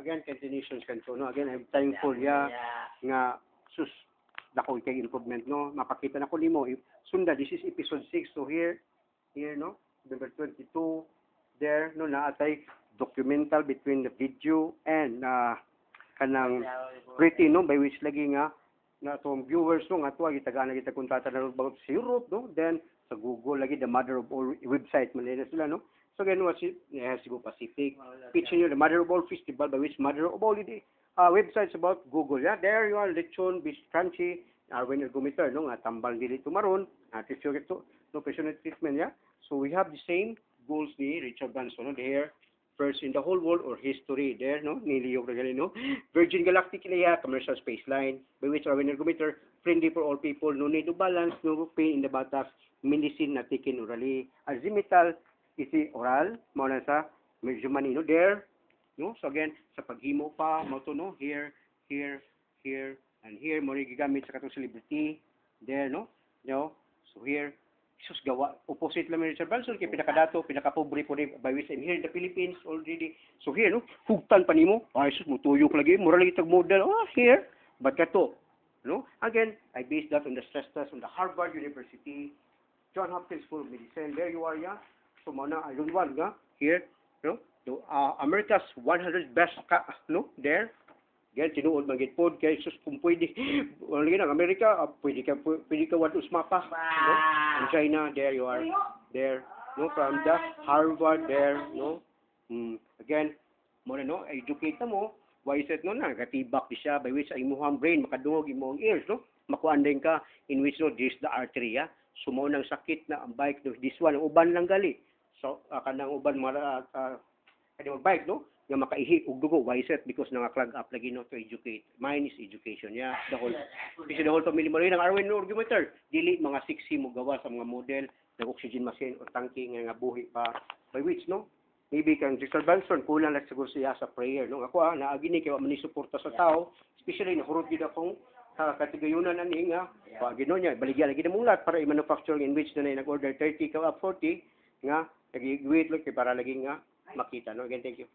again continuations kanto no. Again I'm thankful nga sus dako kay improvement no. Mapakita na ko nimo sunda this is episode 6 so here no number 22 there no naatay documental between the video and kanang pretty no by which lagi nga na tong viewers no nga tuwa gitagana kita kuntata na about sa Europe no then sa Google lagi the mother of all website man sila no so again was it Cebu Pacific pitching you the mother of all festival by which mother of all the websites about Google there you are lechon beef crunchy Arwen Ergometer no nga tambal dili tumaron at ito no personal treatment so we have the same goals ni Richard Branson no there first in the whole world or history there no ni Leo Regalino Virgin Galactic Leia commercial space line by which Arwen Ergometer friendly for all people no need to balance no pain in the buttocks medicine na taken orally azimuthal isi oral mao na sa medyo manino there no so again sa paghimo pa mo to no here and here mo gigamit sa katong celebrity there no so here sus gawa opposite lang ni Richard Branson kay pinakadato pinakapobre po ni by which here in the Philippines already so here no hugtan pa nimo ay sus mo tuyok lagi mura lagi tag model here but kato no again I based that on the stress test on the Harvard University John Hopkins School of Medicine there you are so mana I don't want here no America's 100 best no there Gel tinuod man gid pod kay sus kung pwede lagi ng Amerika pwede ka wat usmapa no in China there you are there no from the Harvard there no again mo no educate na mo why is it no na gatibak di siya by which ang imong brain makadungog imong ears no makuandeng ka in which no this the artery sumo nang sakit na ang bike no this one uban lang gali so kanang uban mara kadi mag-bike no nga makaihi og dugo why is it because nanga-clog up lagi no to educate mine is education the whole family mo rin ang Arwen Ergometer dili mga sexy mo gawa sa mga model ng oxygen machine o tangke nga buhi pa by which no maybe kang Richard Branson kulang lang siguro siya sa prayer no ako naagi ni kay wa man suporta sa tao especially na hurot gid akong katigayunan ani nga wa gino niya baligya lagi na mulat para i-manufacturing in which na nag-order 30 ka 40 nga nag-wait lang kay para lagi nga makita no again thank you